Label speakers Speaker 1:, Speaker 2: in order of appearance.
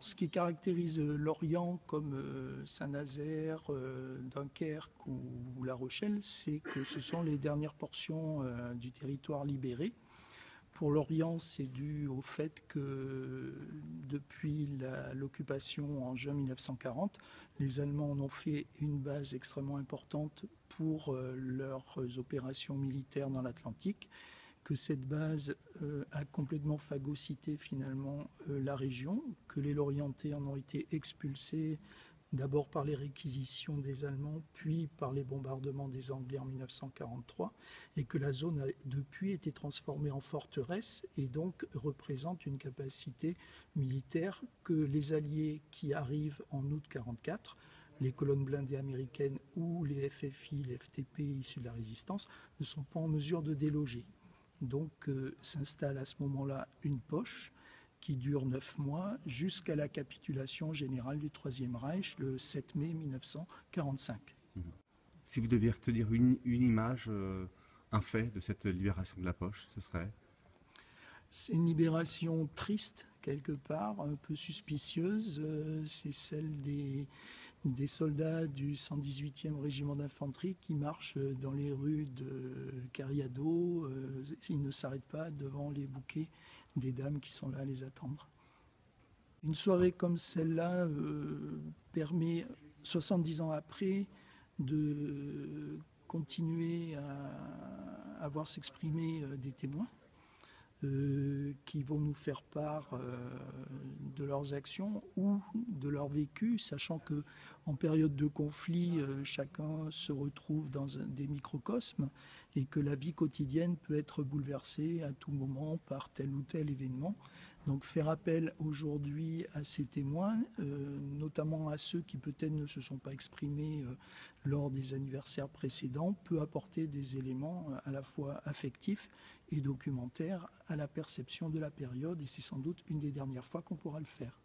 Speaker 1: ce qui caractérise l'Orient comme Saint-Nazaire, Dunkerque ou La Rochelle, c'est que ce sont les dernières portions du territoire libéré. Pour l'Orient, c'est dû au fait que depuis l'occupation en juin 1940, les Allemands en ont fait une base extrêmement importante pour leurs opérations militaires dans l'Atlantique, que cette base a complètement phagocyté finalement la région, que les Lorientais en ont été expulsés d'abord par les réquisitions des Allemands, puis par les bombardements des Anglais en 1943, et que la zone a depuis été transformée en forteresse et donc représente une capacité militaire que les Alliés qui arrivent en août 1944, les colonnes blindées américaines ou les FFI, les FTP issus de la résistance, ne sont pas en mesure de déloger. Donc s'installe à ce moment-là une poche qui dure 9 mois jusqu'à la capitulation générale du Troisième Reich le 7 mai 1945.
Speaker 2: Si vous deviez retenir une image, un fait de cette libération de la poche, ce serait ?
Speaker 1: C'est une libération triste, quelque part, un peu suspicieuse. C'est celle des soldats du 118e régiment d'infanterie qui marchent dans les rues de Cariado. Ils ne s'arrêtent pas devant les bouquets des dames qui sont là à les attendre. Une soirée comme celle-là permet, 70 ans après, de continuer à voir s'exprimer des témoins qui vont nous faire part de leurs actions ou de leur vécu, sachant qu'en période de conflit, chacun se retrouve dans des microcosmes et que la vie quotidienne peut être bouleversée à tout moment par tel ou tel événement. Donc faire appel aujourd'hui à ces témoins, notamment à ceux qui peut-être ne se sont pas exprimés lors des anniversaires précédents, peut apporter des éléments à la fois affectifs et documentaires à la perception de la période, et c'est sans doute une des dernières fois qu'on pourra le faire.